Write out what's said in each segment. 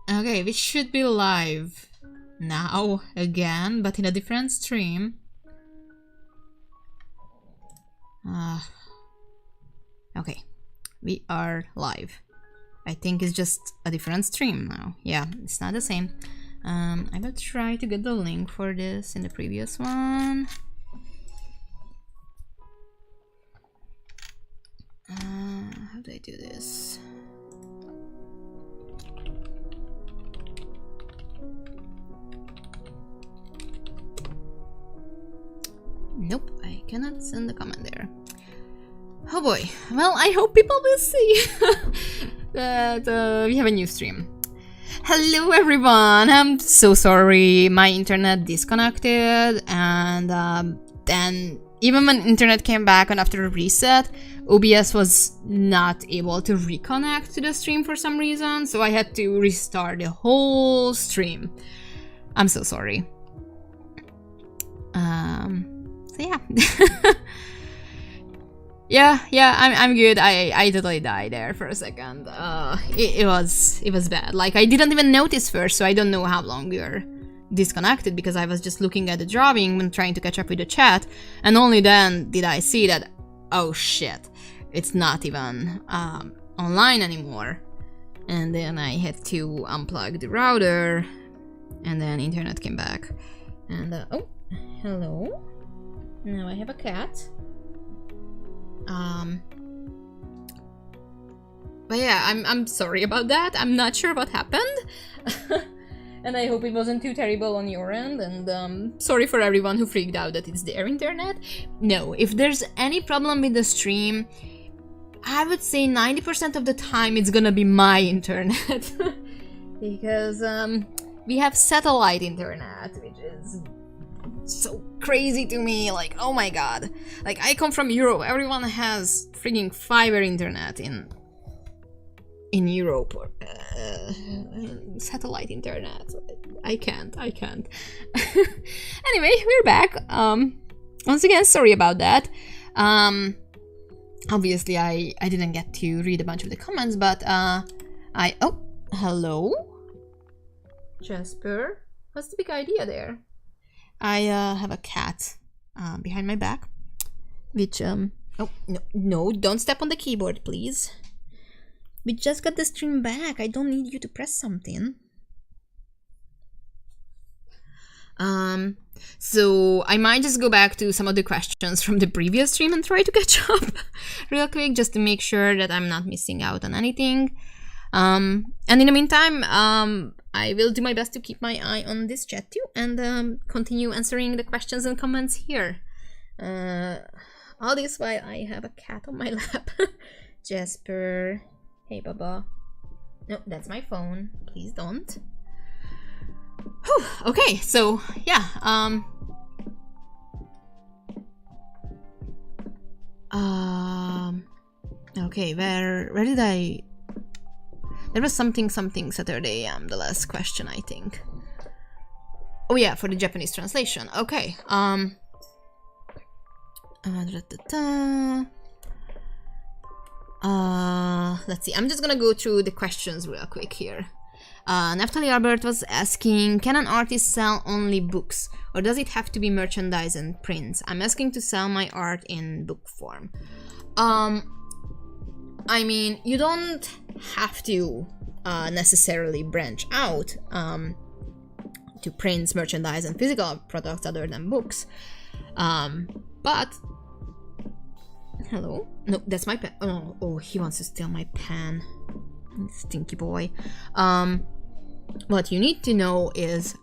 Okay, we should be live now again, but in a different stream. Okay, we are live. I think it's just a different stream now. Yeah, it's not the same. I will try to get the link for this in the previous one. How do I do this? Nope, I cannot send the comment there. Oh boy. Well, I hope people will see that we have a new stream. Hello everyone, I'm so sorry. My internet disconnected, and then even when internet came back and after a reset, OBS was not able to reconnect to the stream for some reason, so I had to restart the whole stream. I'm so sorry. So yeah. I'm good. I totally died there for a second. It was bad. Like, I didn't even notice first, so I don't know how long we were disconnected because I was just looking at the drawing and trying to catch up with the chat, and only then did I see that, oh shit, it's not even online anymore. And then I had to unplug the router, and then internet came back. And oh, hello. Now I have a cat. But yeah, I'm sorry about that. I'm not sure what happened. And I hope it wasn't too terrible on your end, and sorry for everyone who freaked out that it's their internet. No, if there's any problem with the stream, I would say 90% of the time it's gonna be my internet. Because we have satellite internet, which is so crazy to me. Like, oh my god. Like, I come from Europe. Everyone has freaking fiber internet in Europe, or satellite internet. I can't. Anyway, we're back. Once again, sorry about that. Obviously I didn't get to read a bunch of the comments, but oh, hello, Jasper. What's the big idea there? I have a cat behind my back, which oh no, don't step on the keyboard, please. We just got the stream back. I don't need you to press something. So I might just go back to some of the questions from the previous stream and try to catch up real quick, just to make sure that I'm not missing out on anything. And in the meantime, I will do my best to keep my eye on this chat too, and continue answering the questions and comments here. All this while I have a cat on my lap. Jasper. Hey, Baba. No, that's my phone. Please don't. Whew, okay, so yeah. Okay, where did I? There was something Saturday. The last question, I think. Oh yeah, for the Japanese translation. Okay. Let's see. I'm just gonna go through the questions real quick here. Naftali Albert was asking, can an artist sell only books, or does it have to be merchandise and prints? I'm asking to sell my art in book form. I mean, you don't have to necessarily branch out to prints, merchandise, and physical products other than books. But hello? No, that's my pen. Oh, he wants to steal my pen. Stinky boy. What you need to know is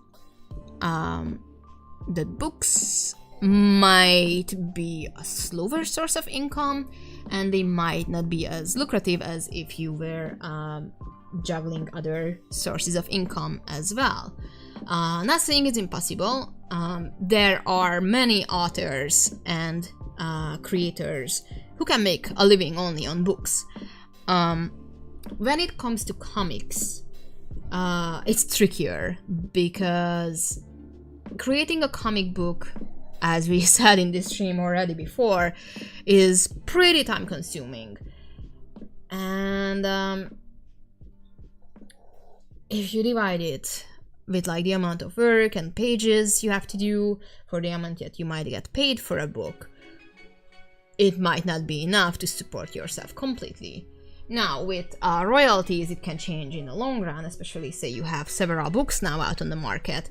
that books might be a slower source of income, and they might not be as lucrative as if you were juggling other sources of income as well. Not saying it's impossible. There are many authors and creators who can make a living only on books. When it comes to comics, it's trickier because creating a comic book, as we said in this stream already before, is pretty time consuming. And if you divide it with like the amount of work and pages you have to do for the amount that you might get paid for a book, it might not be enough to support yourself completely. Now, with royalties, it can change in the long run, especially say you have several books now out on the market.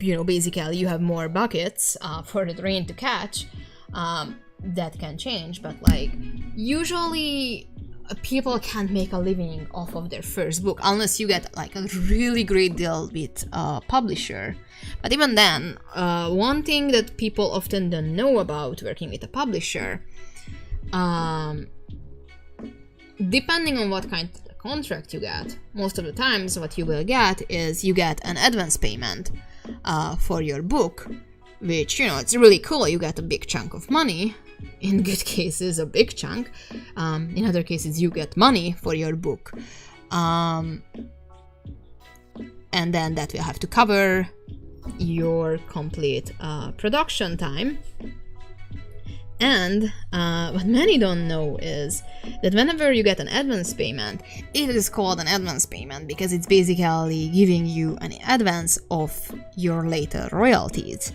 You know, basically you have more buckets for the drain to catch. That can change, but like usually people can't make a living off of their first book unless you get like a really great deal with a publisher. But even then, one thing that people often don't know about working with a publisher, depending on what kind of contract you get, most of the times what you will get is you get an advance payment for your book, which, you know, it's really cool. You get a big chunk of money. In good cases, a big chunk. In other cases, you get money for your book. And then that will have to cover your complete production time. And what many don't know is that whenever you get an advance payment, it is called an advance payment because it's basically giving you an advance of your later royalties.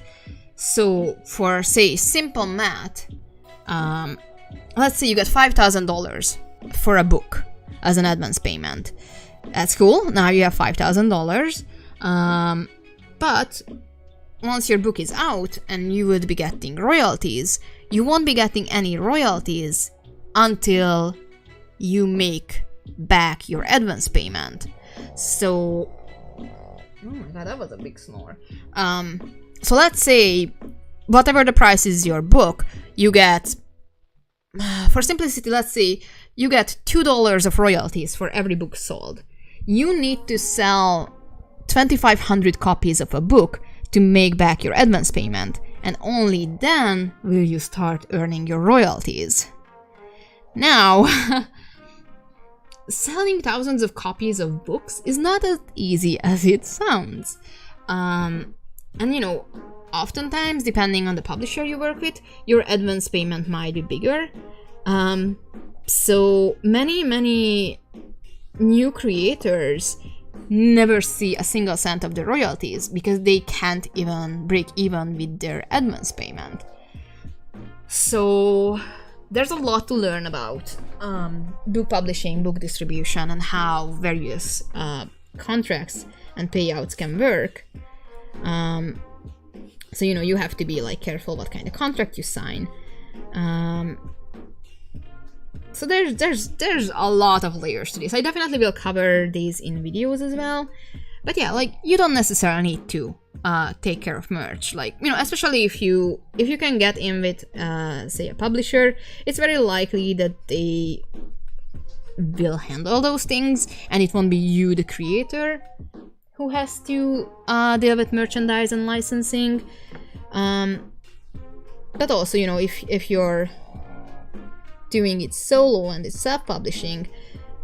So for, say, simple math, let's say you get $5,000 for a book as an advance payment. That's cool. Now you have $5,000. But once your book is out and you would be getting royalties, you won't be getting any royalties until you make back your advance payment. So, oh my god, that was a big snore. So let's say whatever the price is your book, you get, for simplicity, let's say you get $2 of royalties for every book sold. You need to sell 2,500 copies of a book to make back your advance payment, and only then will you start earning your royalties. Now, selling thousands of copies of books is not as easy as it sounds. And you know, oftentimes, depending on the publisher you work with, your advance payment might be bigger. So many new creators never see a single cent of the royalties because they can't even break even with their advance payment. So there's a lot to learn about book publishing, book distribution, and how various contracts and payouts can work. So, you know, you have to be like careful what kind of contract you sign. So there's a lot of layers to this. I definitely will cover these in videos as well. But yeah, like, you don't necessarily need to take care of merch. Like, you know, especially if you can get in with, say, a publisher, it's very likely that they will handle those things, and it won't be you, the creator, who has to deal with merchandise and licensing. But also, you know, if you're doing it solo and it's self-publishing,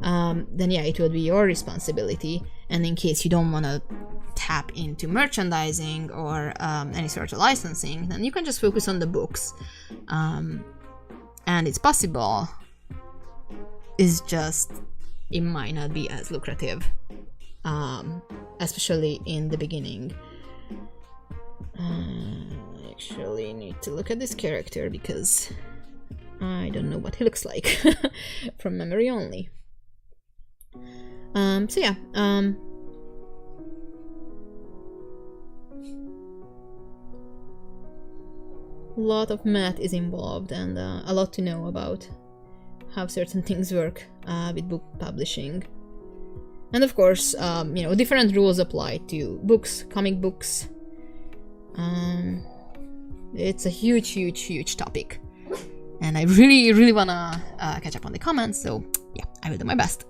then yeah, it would be your responsibility. And in case you don't want to tap into merchandising or any sort of licensing, then you can just focus on the books. And it's possible. It's just, it might not be as lucrative, especially in the beginning. I actually need to look at this character because I don't know what he looks like from memory only. So yeah, a lot of math is involved and a lot to know about how certain things work with book publishing. And of course, you know, different rules apply to books, comic books. It's a huge topic. and I really, really wanna catch up on the comments, so yeah, I will do my best.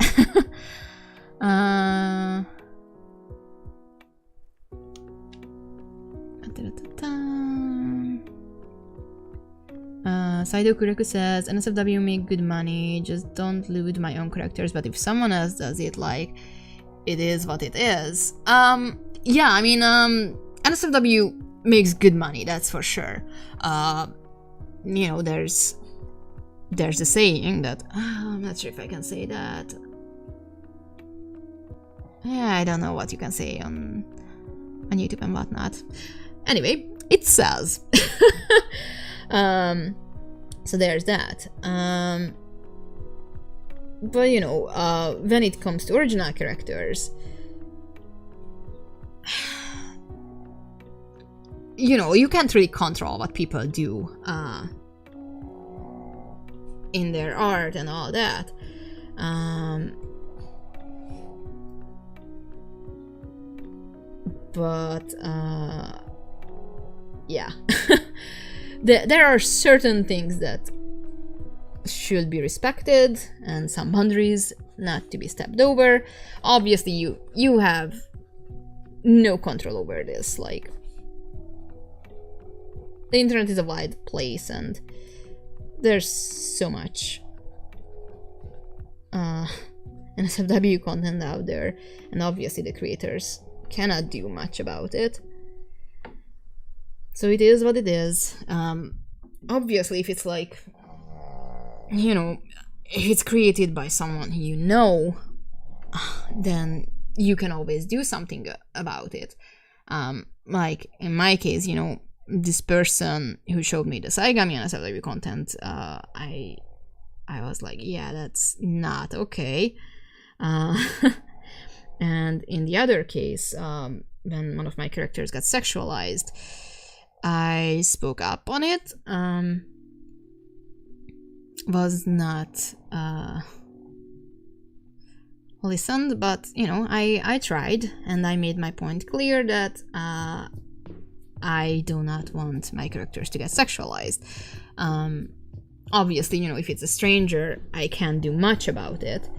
Saido Kureku says, NSFW make good money, just don't loot my own characters, but if someone else does it, like, it is what it is. Yeah, I mean, NSFW makes good money, that's for sure. You know, there's a saying that, I'm not sure if I can say that. Yeah, I don't know what you can say on YouTube and whatnot. Anyway, it says. So there's that. But you know, when it comes to original characters, you know, you can't really control what people do in their art and all that. But yeah. There are certain things that should be respected and some boundaries not to be stepped over. Obviously, you have no control over this. Like, the internet is a wide place and there's so much NSFW content out there, and obviously the creators cannot do much about it. So it is what it is. Obviously, if it's like, you know, if it's created by someone you know, then you can always do something about it. Like in my case, you know, this person who showed me the Saigami and SFW content, I was like, yeah, that's not okay. And in the other case, when one of my characters got sexualized, I spoke up on it. Was not listened, but you know, I tried, and I made my point clear that I do not want my characters to get sexualized. Obviously, you know, if it's a stranger, I can't do much about it,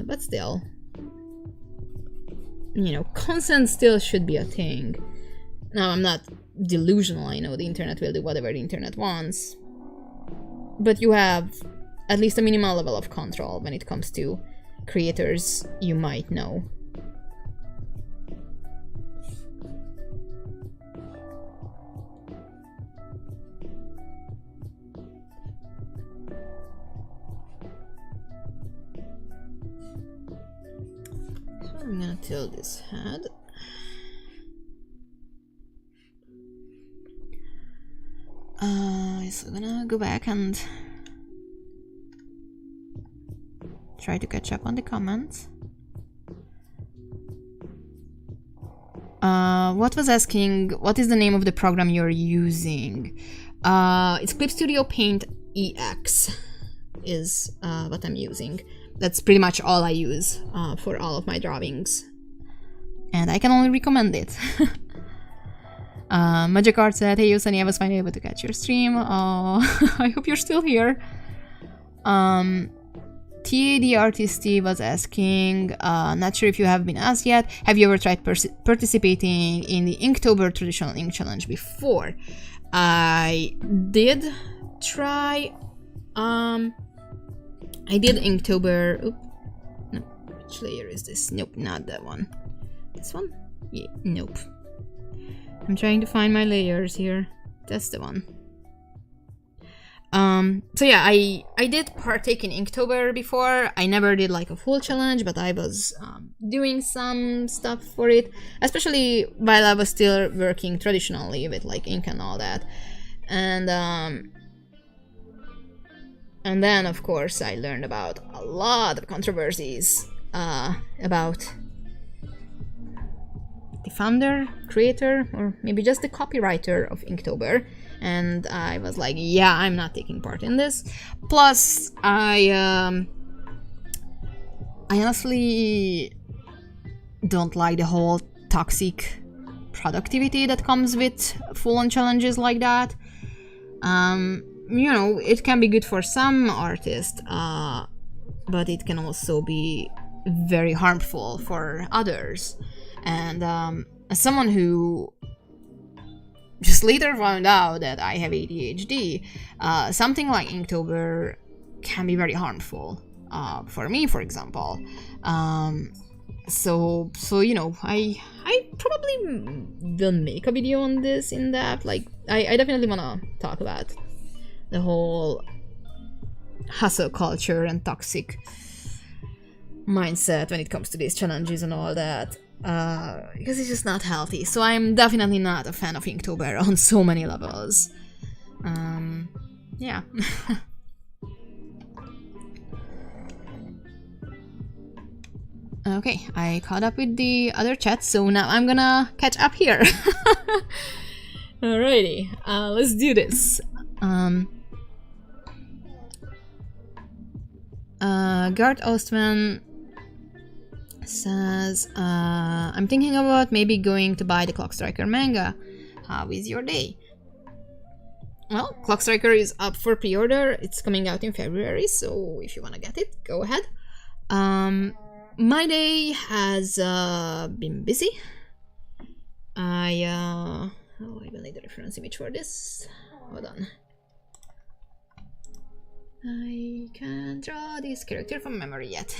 but still, you know, consent still should be a thing. Now, I'm not delusional, I know the internet will do whatever the internet wants, but you have at least a minimal level of control when it comes to creators you might know. So I'm gonna tilt this head. So I'm gonna go back and try to catch up on the comments. What was asking, what is the name of the program you're using? It's Clip Studio Paint EX is what I'm using. That's pretty much all I use for all of my drawings, and I can only recommend it. Magic Art said, hey Sunny, I was finally able to catch your stream. I hope you're still here. TAD Artisty was asking, not sure if you have been asked yet, have you ever tried participating in the Inktober Traditional Ink Challenge before? I did try, I did Inktober, oop, no, which layer is this? Nope, not that one. This one? Yeah, nope. I'm trying to find my layers here. That's the one. So yeah, I did partake in Inktober before. I never did like a full challenge, but I was doing some stuff for it, especially while I was still working traditionally with like ink and all that. And then of course I learned about a lot of controversies about the founder, creator, or maybe just the copywriter of Inktober, and I was like, yeah, I'm not taking part in this. Plus, I honestly don't like the whole toxic productivity that comes with full-on challenges like that. you know, it can be good for some artists, but it can also be very harmful for others. And as someone who just later found out that I have ADHD, something like Inktober can be very harmful for me, for example. So you know, I probably will make a video on this in depth. Like, I definitely wanna talk about the whole hustle culture and toxic mindset when it comes to these challenges and all that, because it's just not healthy. So I'm definitely not a fan of Inktober on so many levels. Yeah. Okay, I caught up with the other chat, so now I'm gonna catch up here. Alrighty, let's do this. Gart Ostman says, I'm thinking about maybe going to buy the Clock Striker manga. How is your day? Well, Clock Striker is up for pre-order. It's coming out in February, so if you want to get it, go ahead. My day has been busy. I will need a reference image for this. Hold on. I can't draw this character from memory yet.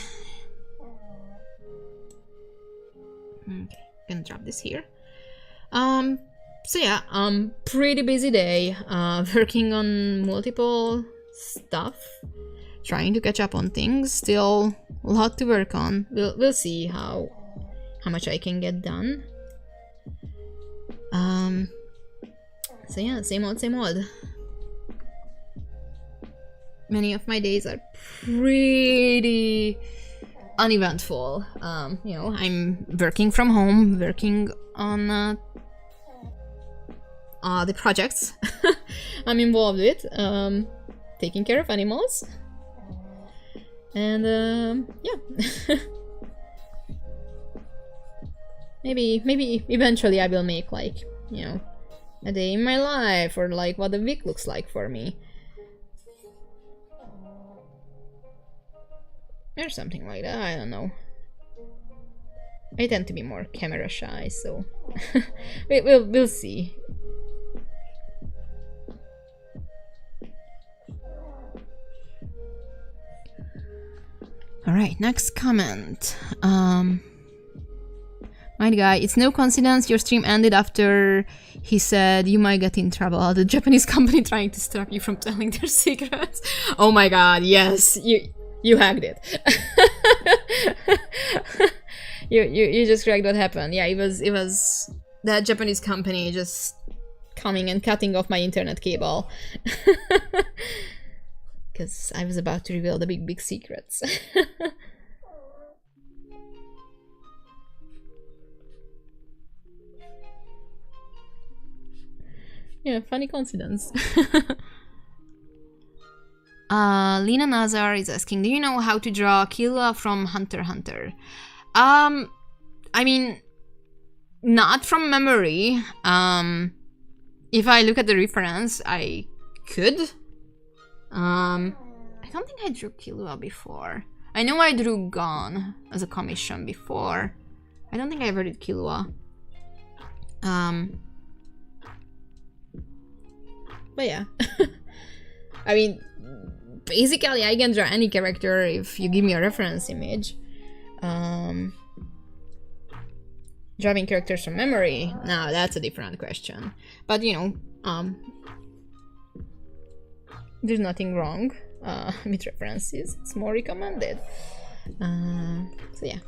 Okay, gonna drop this here. So yeah, pretty busy day. Working on multiple stuff, trying to catch up on things. Still a lot to work on. We'll see how much I can get done. So yeah, same old, same old. Many of my days are pretty uneventful. You know, I'm working from home, working on the projects I'm involved with, taking care of animals, and yeah. maybe eventually I will make, like, you know, a day in my life, or like what a week looks like for me, or something like that. I don't know. I tend to be more camera shy, so we'll see. All right, next comment. My guy, it's no coincidence your stream ended after he said you might get in trouble. The Japanese company trying to stop you from telling their secrets. Oh my god, yes, you hacked it. you just cracked what happened. Yeah, it was that Japanese company just coming and cutting off my internet cable. Because I was about to reveal the big secrets. Yeah, funny coincidence. Lena Nazar is asking, do you know how to draw Killua from Hunter x Hunter? I mean, not from memory. If I look at the reference, I could. I don't think I drew Killua before. I know I drew Gon as a commission before. I don't think I ever did Killua. But yeah. I mean, basically I can draw any character if you give me a reference image. Drawing characters from memory, now that's a different question. But you know, there's nothing wrong with references. It's more recommended. So yeah.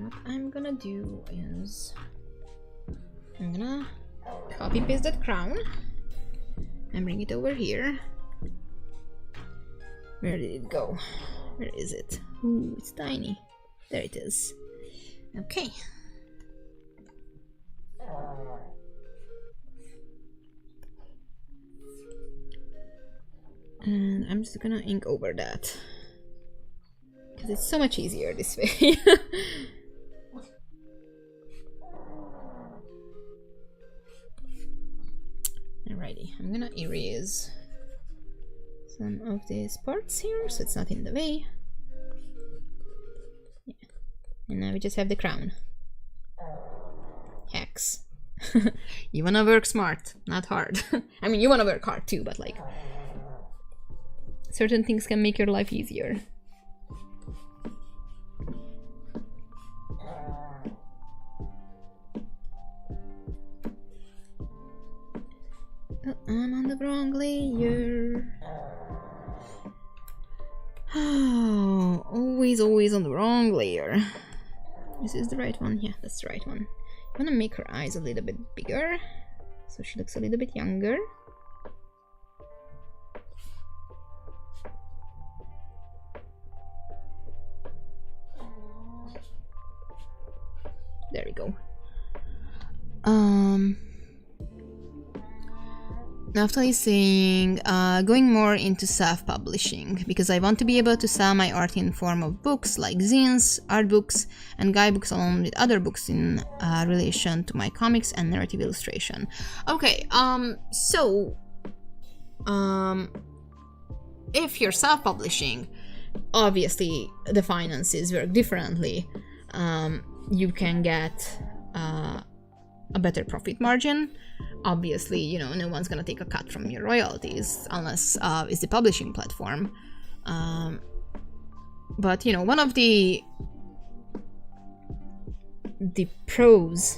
What I'm gonna do is I'm gonna copy paste that crown and bring it over here. Where did it go? Where is it? Ooh, it's tiny. There it is. Okay. And I'm just gonna ink over that. Because it's so much easier this way. Alrighty, I'm gonna erase some of these parts here so it's not in the way. Yeah. And now we just have the crown. Hacks. You wanna work smart, not hard. I mean, you wanna work hard too, but like, certain things can make your life easier. Oh, I'm on the wrong layer. Oh, always on the wrong layer. This is the right one? Yeah, that's the right one. I'm gonna make her eyes a little bit bigger, so she looks a little bit younger. There we go. Naftali is saying, going more into self-publishing, because I want to be able to sell my art in form of books like zines, art books, and guidebooks along with other books in relation to my comics and narrative illustration. Okay, if you're self-publishing, obviously the finances work differently. You can get a better profit margin. Obviously, you know, no one's gonna take a cut from your royalties unless it's the publishing platform. But you know, one of the pros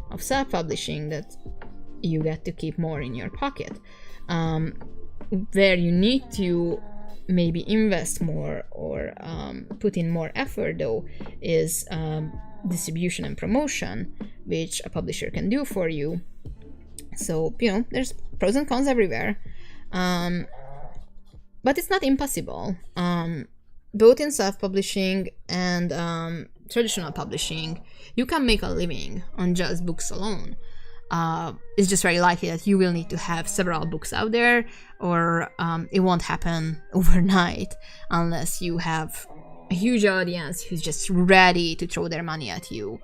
of self-publishing that you get to keep more in your pocket, where you need to maybe invest more or put in more effort though, is distribution and promotion, which a publisher can do for you. So, you know, there's pros and cons everywhere. But it's not impossible. Both in self-publishing and traditional publishing, you can make a living on just books alone. It's just very likely that you will need to have several books out there, or it won't happen overnight unless you have a huge audience who's just ready to throw their money at you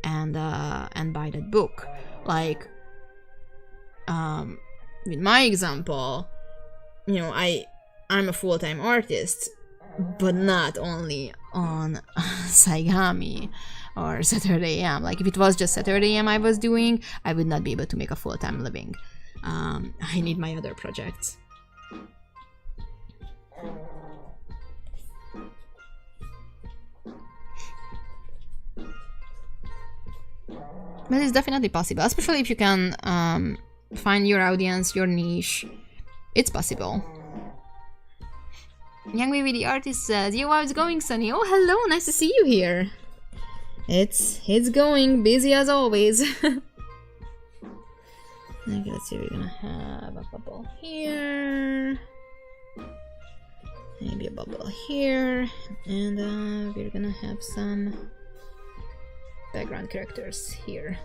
and buy that book. Like, with my example, you know, I'm a full-time artist, but not only on Saigami or Saturday AM. Like, if it was just Saturday AM I was doing, I would not be able to make a full-time living. I need my other projects. But it's definitely possible, especially if you can find your audience, your niche. It's possible. Young Baby the artist says, yo, how's it going, Sunny? Oh, hello, nice to see you here. It's going, busy as always. Okay, let's see, we're gonna have a bubble here. Maybe a bubble here. And we're gonna have some background characters here.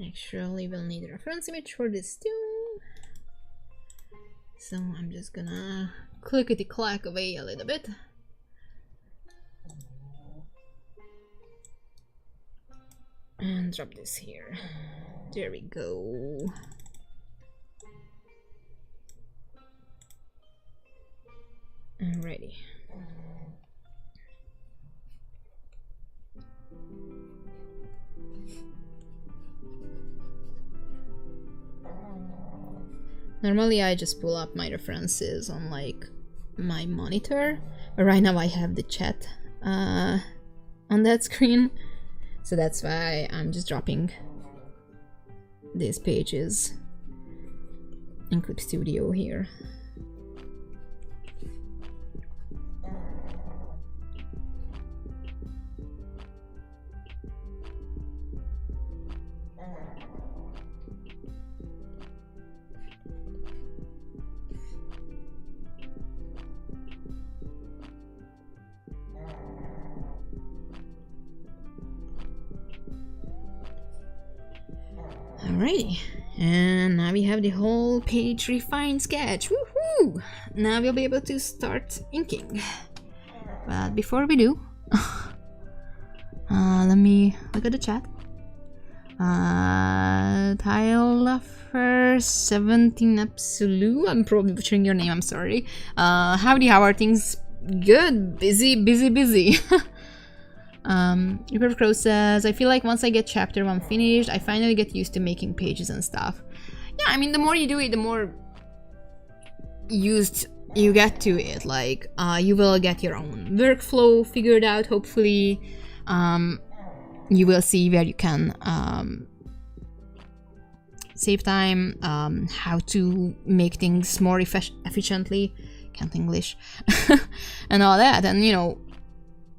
Actually, we'll need a reference image for this too. So I'm just gonna clickety-clack away a little bit. And drop this here. There we go. Alrighty. Normally I just pull up my references on like my monitor, but right now I have the chat on that screen, so that's why I'm just dropping these pages in Clip Studio here. Alrighty, and now we have the whole page refined sketch. Woohoo! Now we'll be able to start inking. But before we do, let me look at the chat. Tyler 17 Absolute. I'm probably butchering your name, I'm sorry. Howdy, how are things? Good, busy. Reaper Crow says, I feel like once I get chapter 1 finished, I finally get used to making pages and stuff. Yeah, I mean, the more you do it, the more used you get to it. Like, you will get your own workflow figured out, hopefully. You will see where you can save time, how to make things more efficiently. Can't English. And all that. And, you know,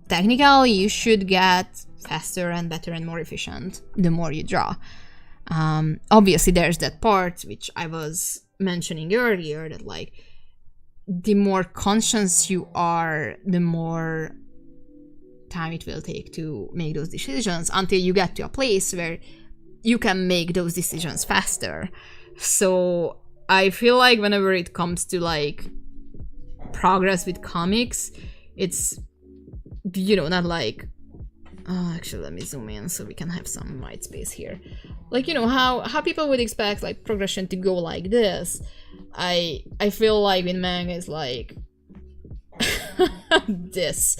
technically, you should get faster and better and more efficient the more you draw. Obviously, there's that part which I was mentioning earlier, that like the more conscious you are, the more time it will take to make those decisions until you get to a place where you can make those decisions faster. So I feel like whenever it comes to like progress with comics, it's, you know, not like, actually let me zoom in so we can have some white space here. Like, you know, how people would expect like progression to go like this. I feel like in manga is like this.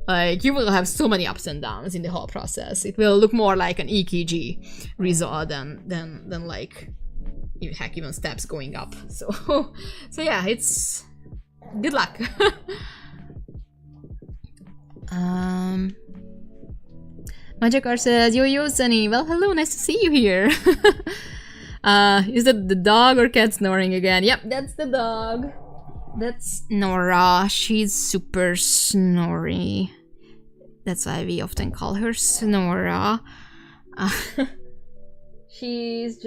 Like, you will have so many ups and downs in the whole process. It will look more like an EKG result than like, heck, even steps going up. So yeah, it's good luck. Magicar says, yo Sunny, well hello, nice to see you here. Is that the dog or cat snoring again? Yep, that's the dog. That's Nora. She's super snory. That's why we often call her Snora. She's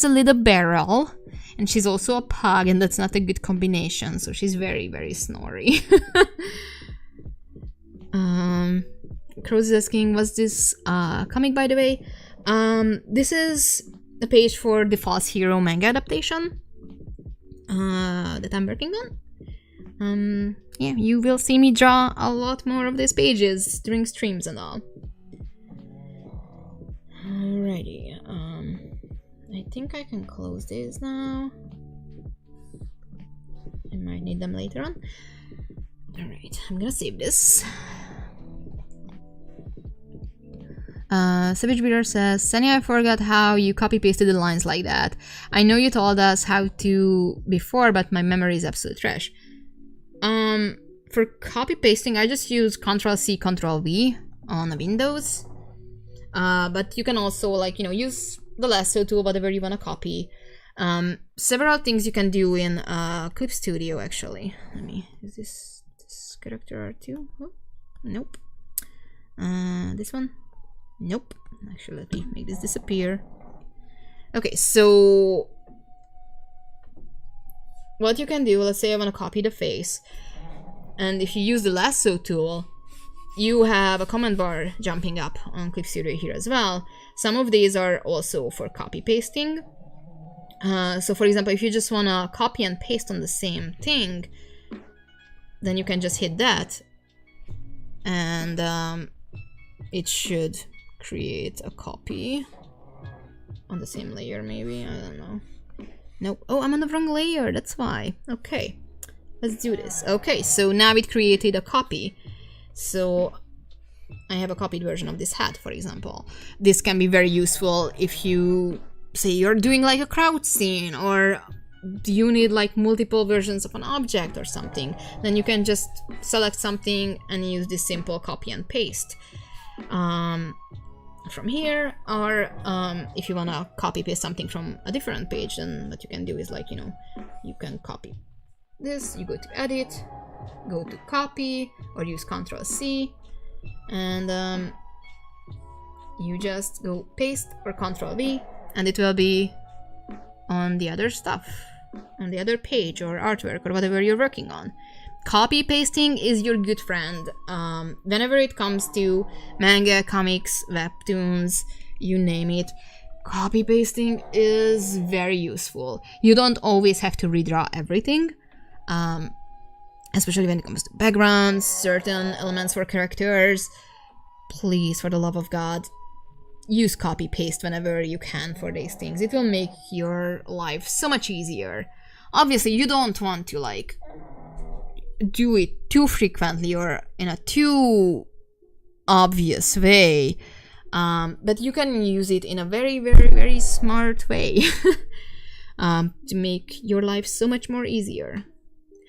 a little barrel, and she's also a pug, and that's not a good combination, so she's very, very snory. Crow's is asking, was this comic, by the way? This is a page for the False Hero manga adaptation that I'm working on. Yeah, you will see me draw a lot more of these pages during streams and all. Alrighty, I think I can close this now. I might need them later on. Alright, I'm gonna save this. Savage Beater says, Sunny, I forgot how you copy-pasted the lines like that. I know you told us how to before, but my memory is absolute trash. For copy-pasting, I just use Ctrl-C, Ctrl-V on Windows. But you can also, like, you know, use the lasso tool, whatever you want to copy. Several things you can do in Clip Studio, actually. Let me, is this character R2? Oh, nope. This one? Nope. Actually, let me make this disappear. Okay, so what you can do, let's say I want to copy the face, and if you use the lasso tool, you have a command bar jumping up on Clip Studio here as well. Some of these are also for copy pasting. So for example, if you just want to copy and paste on the same thing, then you can just hit that, and it should create a copy on the same layer, maybe, I don't know. Nope. Oh, I'm on the wrong layer, that's why. Okay, let's do this. Okay, so now it created a copy. So I have a copied version of this hat, for example. This can be very useful if you say you're doing like a crowd scene, or you need like multiple versions of an object or something. Then you can just select something and use this simple copy and paste from here. Or if you want to copy paste something from a different page, then what you can do is, like, you know, you can copy this, you go to edit, go to copy, or use Ctrl-C, and you just go paste or Ctrl-V, and it will be on the other stuff, on the other page or artwork or whatever you're working on. Copy pasting is your good friend whenever it comes to manga, comics, webtoons, you name it. copy pasting is very useful. You don't always have to redraw everything, especially when it comes to backgrounds, certain elements for characters. Please, for the love of God, use copy paste whenever you can for these things. It will make your life so much easier. Obviously, you don't want to like do it too frequently or in a too obvious way, but you can use it in a very, very, very smart way to make your life so much more easier.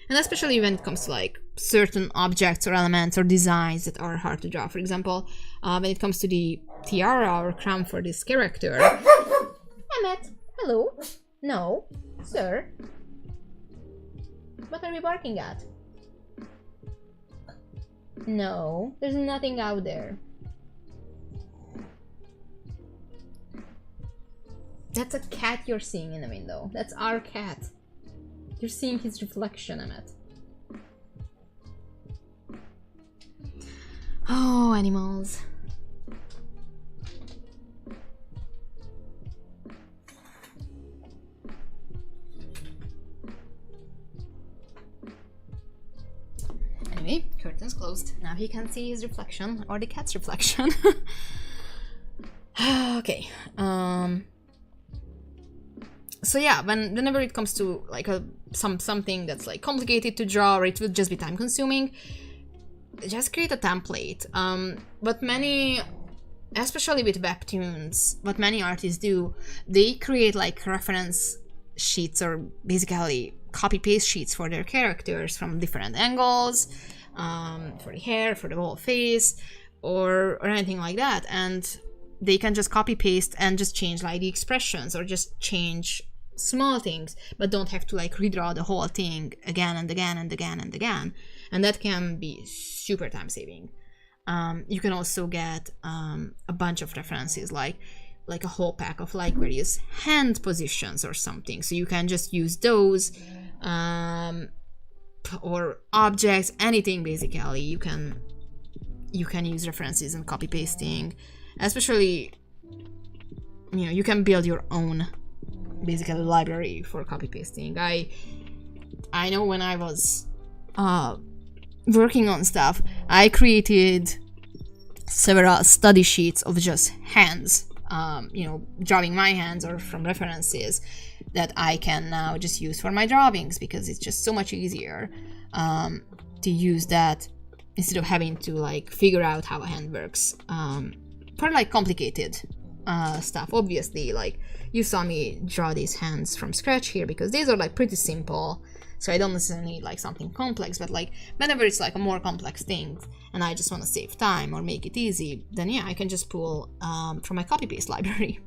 And especially when it comes to like certain objects or elements or designs that are hard to draw. For example, when it comes to the tiara or crown for this character. Emmet, hello. No, sir. What are we barking at? No, there's nothing out there. That's a cat you're seeing in the window. That's our cat. You're seeing his reflection, Emmet. Oh, animals. Anyway, curtains closed. Now he can see his reflection, or the cat's reflection. Okay. So yeah, whenever it comes to like something that's like complicated to draw, or it will just be time consuming, just create a template. But many, especially with webtoons, what many artists do, they create like reference sheets or basically copy-paste sheets for their characters from different angles, for the hair, for the whole face, or anything like that. And they can just copy-paste and just change like the expressions or just change small things, but don't have to like redraw the whole thing again and again and again and again. And that can be super time-saving. You can also get a bunch of references, like a whole pack of like various hand positions or something. So you can just use those, or objects, anything basically. You can use references and copy pasting, especially, you know, you can build your own basically library for copy pasting. I know when I was working on stuff, I created several study sheets of just hands, you know, drawing my hands or from references that I can now just use for my drawings, because it's just so much easier to use that instead of having to like figure out how a hand works for like complicated stuff. Obviously, like you saw me draw these hands from scratch here because these are like pretty simple, so I don't necessarily need like something complex. But like whenever it's like a more complex thing and I just want to save time or make it easy, then yeah, I can just pull from my copy paste library.